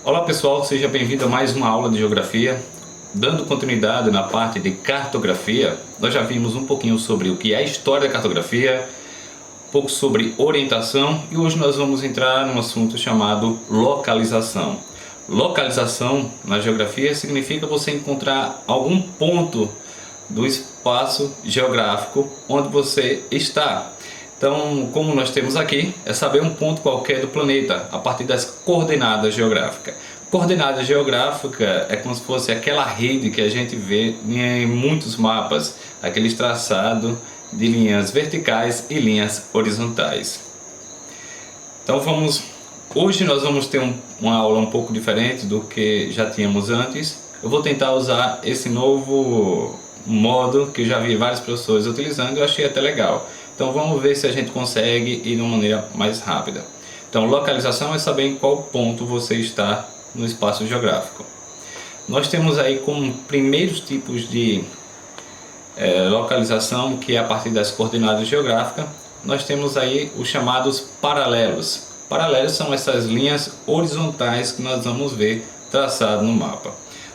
Olá pessoal, seja bem-vindo a mais uma aula de Geografia. Dando continuidade na parte de cartografia, nós já vimos um pouquinho sobre o que é a história da cartografia, um pouco sobre orientação e hoje nós vamos entrar num assunto chamado localização. Localização na geografia significa você encontrar algum ponto do espaço geográfico onde você está. Então, como nós temos aqui, é saber um ponto qualquer do planeta a partir das coordenadas geográficas. Coordenada geográfica é como se fosse aquela rede que a gente vê em muitos mapas, aqueles traçados de linhas verticais e linhas horizontais. Então hoje nós vamos ter uma aula um pouco diferente do que já tínhamos antes. Eu vou tentar usar esse novo modo que eu já vi vários professores utilizando e eu achei até legal. Então vamos ver se a gente consegue ir de uma maneira mais rápida. Então localização é saber em qual ponto você está no espaço geográfico. Nós temos aí como primeiros tipos de localização, que é a partir das coordenadas geográficas, nós temos aí os chamados paralelos. Paralelos são essas linhas horizontais que nós vamos ver traçado no mapa.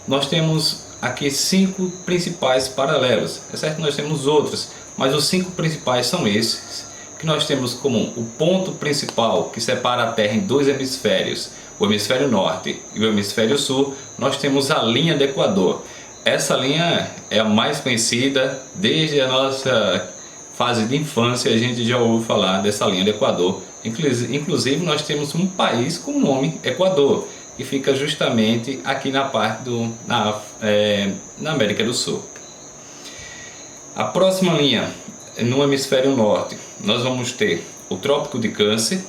Nós temos aqui 5 principais paralelos, é certo que nós temos outros, mas os 5 principais são esses, que nós temos como o ponto principal que separa a Terra em dois hemisférios, o hemisfério norte e o hemisfério sul. Nós temos a linha do Equador. Essa linha é a mais conhecida, desde a nossa fase de infância a gente já ouviu falar dessa linha do Equador. Inclusive nós temos um país com o nome Equador, que fica justamente aqui na parte na América do Sul. A próxima linha, no hemisfério norte, nós vamos ter o Trópico de Câncer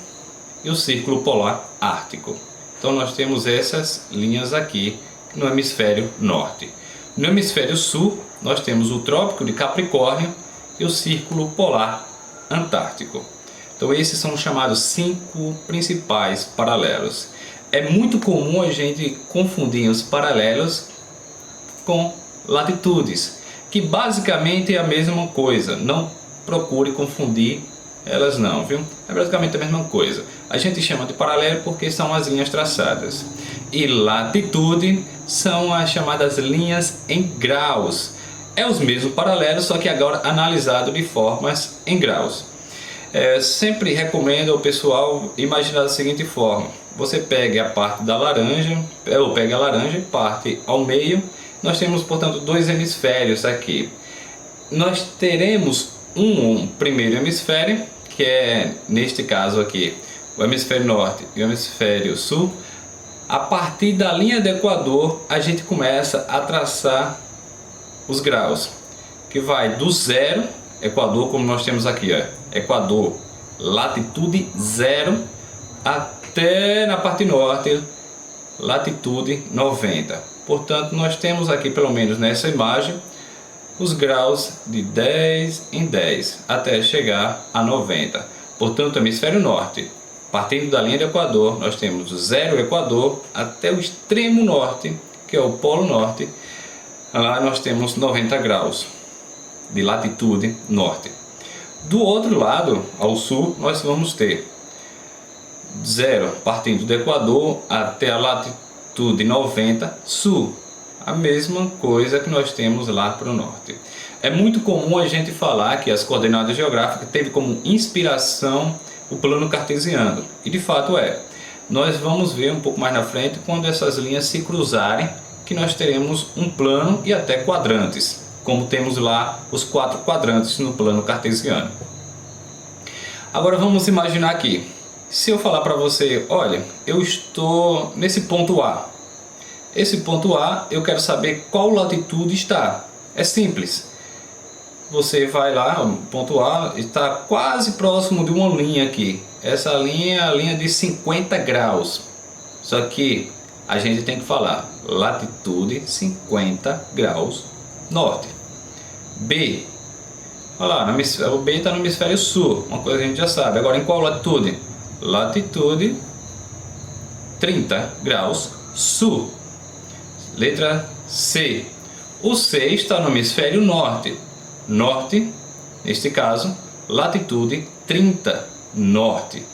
e o Círculo Polar Ártico. Então nós temos essas linhas aqui no hemisfério norte. No hemisfério sul, nós temos o Trópico de Capricórnio e o Círculo Polar Antártico. Então esses são os chamados 5 principais paralelos. É muito comum a gente confundir os paralelos com latitudes, que basicamente é a mesma coisa. Não procure confundir elas não, viu? É basicamente a mesma coisa. A gente chama de paralelo porque são as linhas traçadas. E latitude são as chamadas linhas em graus. É os mesmos paralelos, só que agora analisado de formas em graus. Sempre recomendo ao pessoal imaginar da seguinte forma: você pega a parte da laranja, ou pega a laranja e parte ao meio. Nós temos, portanto, dois hemisférios aqui. Nós teremos um primeiro hemisfério, que é, neste caso aqui, o hemisfério norte e o hemisfério sul. A partir da linha do Equador, a gente começa a traçar os graus, que vai do zero, Equador, como nós temos aqui, ó, Equador, latitude 0, até na parte norte, latitude 90. Portanto, nós temos aqui, pelo menos nessa imagem, os graus de 10 em 10 até chegar a 90. Portanto, hemisfério norte, partindo da linha do Equador, nós temos o zero Equador até o extremo norte, que é o Polo Norte. Lá nós temos 90 graus de latitude norte. Do outro lado, ao sul, nós vamos ter zero partindo do Equador até a latitude 90 sul. A mesma coisa que nós temos lá para o norte. É muito comum a gente falar que as coordenadas geográficas teve como inspiração o plano cartesiano. E de fato é. Nós vamos ver um pouco mais na frente, quando essas linhas se cruzarem, que nós teremos um plano e até quadrantes, como temos lá os 4 quadrantes no plano cartesiano. Agora vamos imaginar aqui. Se eu falar para você, olha, eu estou nesse ponto A. Esse ponto A, eu quero saber qual latitude está. É simples. Você vai lá, o ponto A está quase próximo de uma linha aqui. Essa linha é a linha de 50 graus. Só que a gente tem que falar latitude 50 graus norte. B. Olha lá, o B está no hemisfério sul. Uma coisa que a gente já sabe. Agora em qual latitude? Latitude 30 graus sul. Letra C. O C está no hemisfério norte. Norte, neste caso, latitude 30 norte.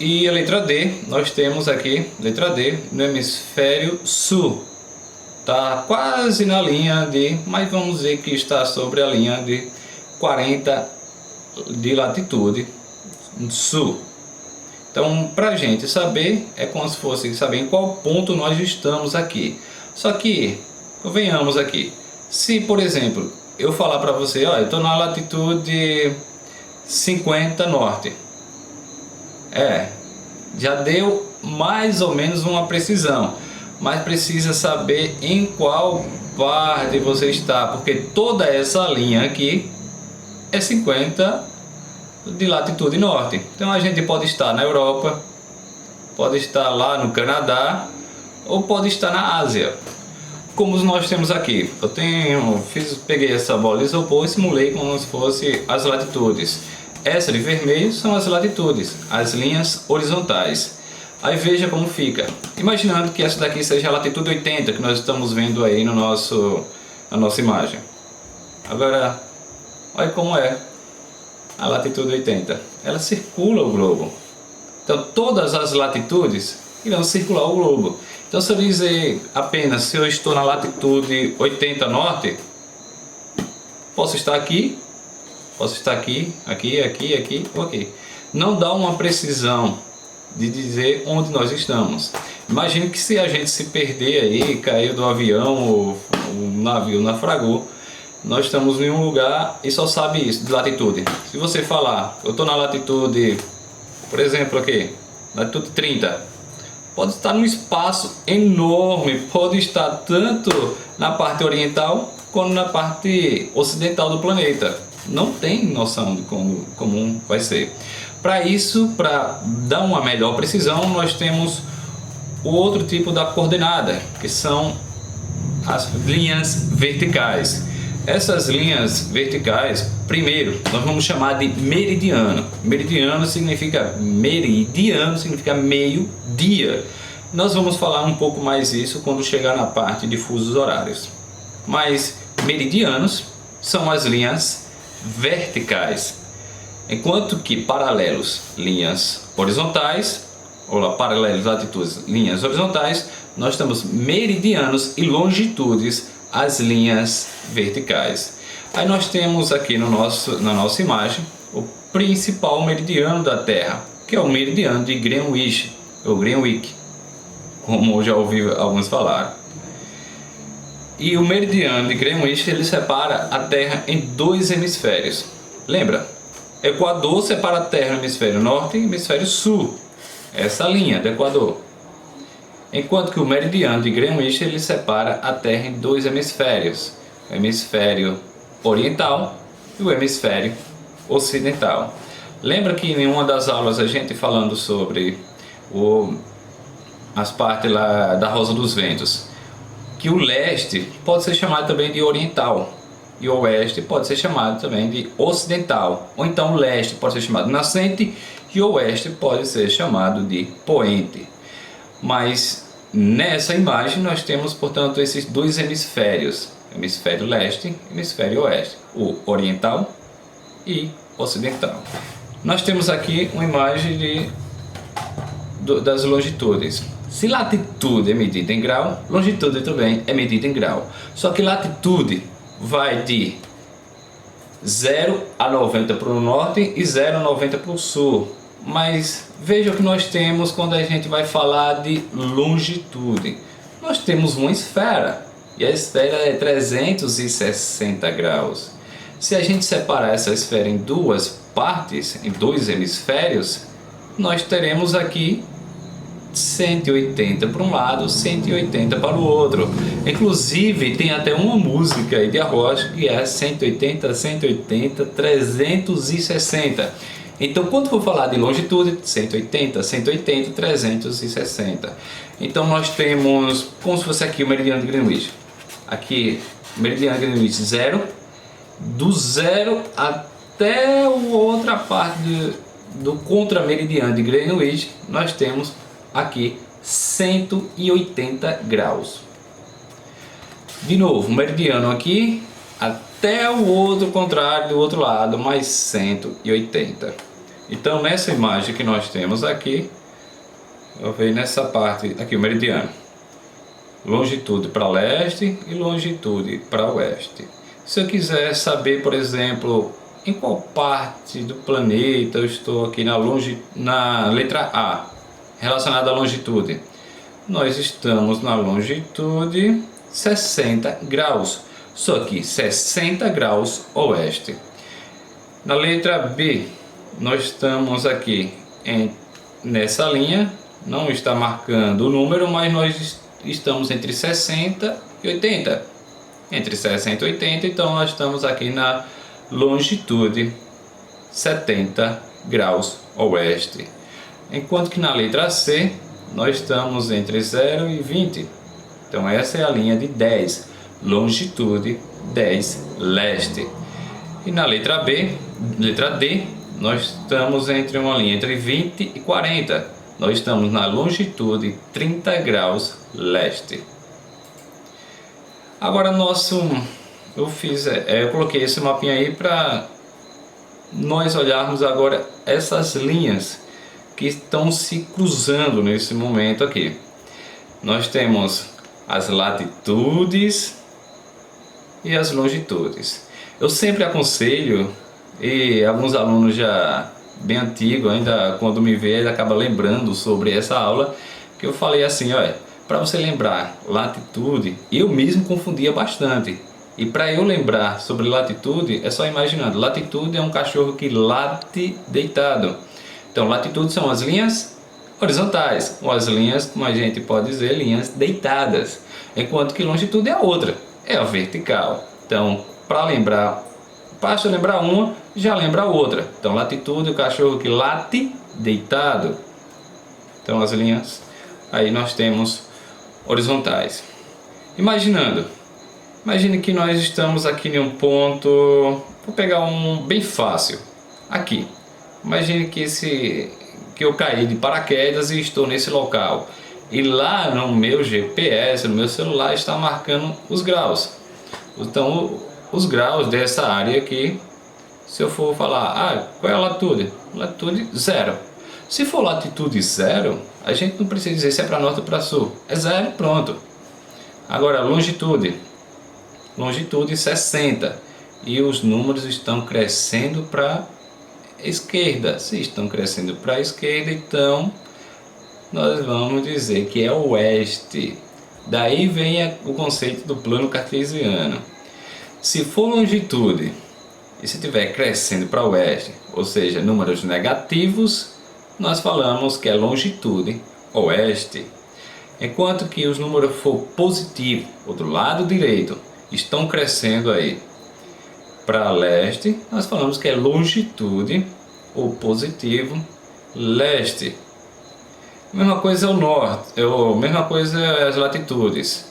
E a letra D, nós temos aqui, letra D, no hemisfério sul. Está quase na linha de, mas vamos dizer que está sobre a linha de 40 de latitude sul. Então, para a gente saber, é como se fosse saber em qual ponto nós estamos aqui. Só que, venhamos aqui, se por exemplo, eu falar para você, ó, eu estou na latitude 50 norte. Já deu mais ou menos uma precisão, mas precisa saber em qual parte você está, porque toda essa linha aqui é 50 de latitude norte. Então a gente pode estar na Europa, pode estar lá no Canadá, ou pode estar na Ásia. Como nós temos aqui, peguei essa bola de isopor e simulei como se fosse as latitudes. Essa de vermelho são as latitudes, as linhas horizontais. Aí veja como fica. Imaginando que essa daqui seja a latitude 80 que nós estamos vendo aí no na nossa imagem. Agora, olha como é a latitude 80. Ela circula o globo. Então todas as latitudes irão circular o globo. Então se eu dizer apenas se eu estou na latitude 80 norte, posso estar aqui, aqui ou aqui. Não dá uma precisão de dizer onde nós estamos. Imagine que se a gente se perder aí, caiu do avião ou o navio naufragou, nós estamos em um lugar e só sabe isso, de latitude. Se você falar, eu estou na latitude, por exemplo aqui, latitude 30, pode estar num espaço enorme, pode estar tanto na parte oriental quanto na parte ocidental do planeta. Não tem noção de como vai ser. Para isso, para dar uma melhor precisão, nós temos o outro tipo da coordenada, que são as linhas verticais. Essas linhas verticais, primeiro, nós vamos chamar de meridiano. Meridiano significa meio-dia. Nós vamos falar um pouco mais isso quando chegar na parte de fusos horários. Mas meridianos são as linhas verticais, enquanto que paralelos, linhas horizontais, ou lá, paralelos, latitudes, linhas horizontais, nós temos meridianos e longitudes, as linhas verticais. Aí nós temos aqui na nossa imagem o principal meridiano da Terra, que é o meridiano de Greenwich, ou Greenwich, como já ouvi alguns falar. E o meridiano de Greenwich, ele separa a Terra em dois hemisférios. Lembra? Equador separa a Terra no hemisfério norte e hemisfério sul. Essa linha do Equador. Enquanto que o meridiano de Greenwich, ele separa a Terra em dois hemisférios. O hemisfério oriental e o hemisfério ocidental. Lembra que em uma das aulas a gente falando sobre as partes lá da Rosa dos Ventos, que o leste pode ser chamado também de oriental e o oeste pode ser chamado também de ocidental, ou então o leste pode ser chamado de nascente e o oeste pode ser chamado de poente. Mas nessa imagem nós temos, portanto, esses dois hemisférios, hemisfério leste e hemisfério oeste, o oriental e ocidental. Nós temos aqui uma imagem das longitudes. Se latitude é medida em grau, longitude também é medida em grau. Só que latitude vai de 0 a 90 para o norte e 0 a 90 para o sul. Mas veja o que nós temos quando a gente vai falar de longitude. Nós temos uma esfera e a esfera é 360 graus. Se a gente separar essa esfera em duas partes, em dois hemisférios, nós teremos aqui 180 para um lado, 180 para o outro. Inclusive tem até uma música aí de arroz que é 180, 180, 360. Então quando for falar de longitude, 180, 180, 360. Então nós temos como se fosse aqui o meridiano de Greenwich. Aqui o meridiano de Greenwich 0, do 0 até a outra parte do contrameridiano de Greenwich, nós temos aqui 180 graus. De novo, meridiano aqui até o outro contrário do outro lado, mais 180. Então nessa imagem que nós temos aqui, eu vejo nessa parte aqui o meridiano, longitude para leste e longitude para oeste. Se eu quiser saber, por exemplo, em qual parte do planeta eu estou aqui na letra A, relacionada à longitude, nós estamos na longitude 60 graus, só que 60 graus oeste. Na letra B, nós estamos aqui nessa linha, não está marcando o número, mas nós estamos entre 60 e 80. Entre 60 e 80, então nós estamos aqui na longitude 70 graus oeste. Enquanto que na letra C, nós estamos entre 0 e 20. Então essa é a linha de 10, longitude 10 leste. E na letra D, nós estamos entre uma linha entre 20 e 40. Nós estamos na longitude 30 graus leste. Agora eu coloquei esse mapinha aí para nós olharmos agora essas linhas que estão se cruzando nesse momento aqui. Nós temos as latitudes e as longitudes. Eu sempre aconselho, e alguns alunos já bem antigos, ainda quando me vê, acaba lembrando sobre essa aula, que eu falei assim, olha, para você lembrar latitude, eu mesmo confundia bastante. E para eu lembrar sobre latitude, é só imaginando, latitude é um cachorro que late deitado. Então latitude são as linhas horizontais, ou as linhas, como a gente pode dizer, linhas deitadas. Enquanto que longitude é a outra, é a vertical. Então, para lembrar, basta lembrar uma, já lembra a outra. Então latitude é o cachorro que late deitado. Então as linhas, aí nós temos horizontais. Imagine que nós estamos aqui em um ponto, vou pegar um bem fácil, aqui. Imagine que eu caí de paraquedas e estou nesse local. E lá no meu GPS, no meu celular, está marcando os graus. Então os graus dessa área aqui, se eu for falar, qual é a latitude? Latitude 0. Se for latitude 0, a gente não precisa dizer se é para norte ou para sul. É 0, pronto. Agora longitude 60. E os números estão crescendo para a esquerda. Se estão crescendo para a esquerda, então nós vamos dizer que é oeste. Daí vem o conceito do plano cartesiano. Se for longitude e se estiver crescendo para o oeste, ou seja, números negativos, nós falamos que é longitude oeste. Enquanto que os números for positivo, ou do lado direito, estão crescendo aí para leste, nós falamos que é longitude ou positivo leste. Mesma coisa é o norte, mesma coisa é as latitudes,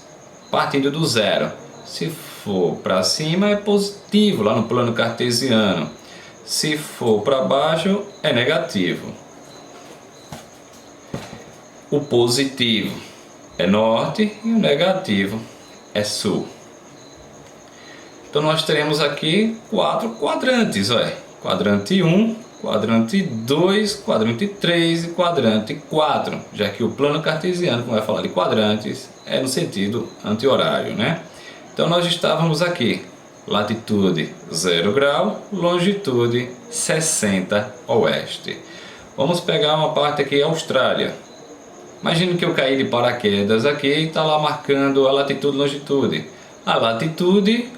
partindo do 0. Se for para cima é positivo lá no plano cartesiano, se for para baixo é negativo. O positivo é norte e o negativo é sul. Então nós teremos aqui 4 quadrantes, olha. Quadrante 1, quadrante 2, quadrante 3 e quadrante 4, já que o plano cartesiano, como vai falar de quadrantes, é no sentido anti-horário, né? Então nós estávamos aqui, latitude 0 grau, longitude 60 oeste. Vamos pegar uma parte aqui, Austrália. Imagine que eu caí de paraquedas aqui e está lá marcando a latitude e longitude. A latitude,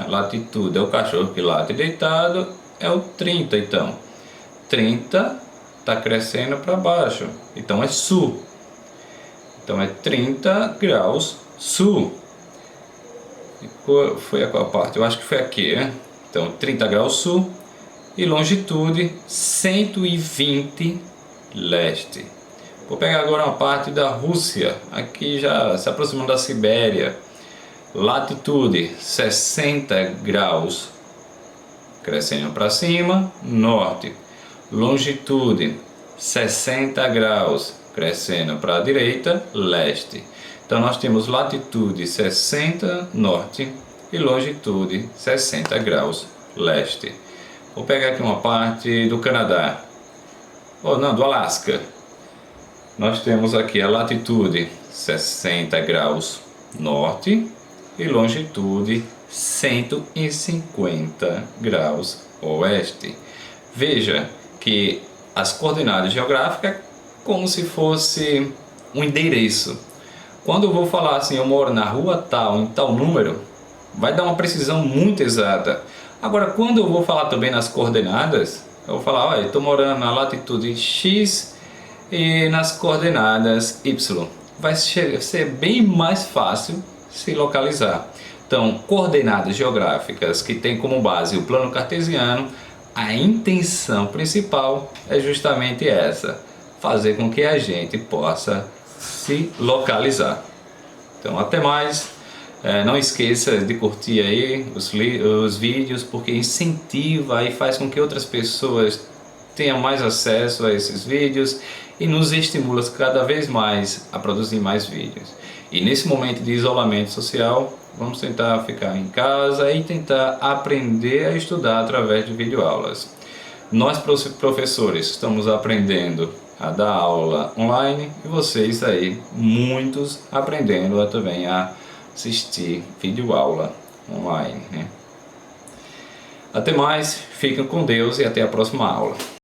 latitude é o cachorro que late deitado, é o 30 então. 30 está crescendo para baixo, então é sul. Então é 30 graus sul. Foi a qual parte? Eu acho que foi aqui, né? Então 30 graus sul e longitude 120 leste. Vou pegar agora uma parte da Rússia, aqui já se aproximando da Sibéria. Latitude 60 graus crescendo para cima, norte. Longitude 60 graus crescendo para a direita, leste. Então nós temos latitude 60 norte e longitude 60 graus leste. Vou pegar aqui uma parte do Canadá, ou não, do Alasca. Nós temos aqui a latitude 60 graus norte e longitude 150 graus oeste. Veja que as coordenadas geográficas como se fosse um endereço. Quando eu vou falar assim, eu moro na rua tal, em tal número, vai dar uma precisão muito exata. Agora, quando eu vou falar também nas coordenadas, eu vou falar, olha, eu estou morando na latitude X e nas coordenadas Y. Vai ser bem mais fácil se localizar. Então, coordenadas geográficas que tem como base o plano cartesiano, a intenção principal é justamente essa, fazer com que a gente possa se localizar. Então, até mais. Não esqueça de curtir aí os vídeos, porque incentiva e faz com que outras pessoas tenham mais acesso a esses vídeos e nos estimula cada vez mais a produzir mais vídeos. E nesse momento de isolamento social, vamos tentar ficar em casa e tentar aprender a estudar através de videoaulas. Nós, professores, estamos aprendendo a dar aula online e vocês aí, muitos, aprendendo também a assistir videoaula online, né? Até mais, fiquem com Deus e até a próxima aula.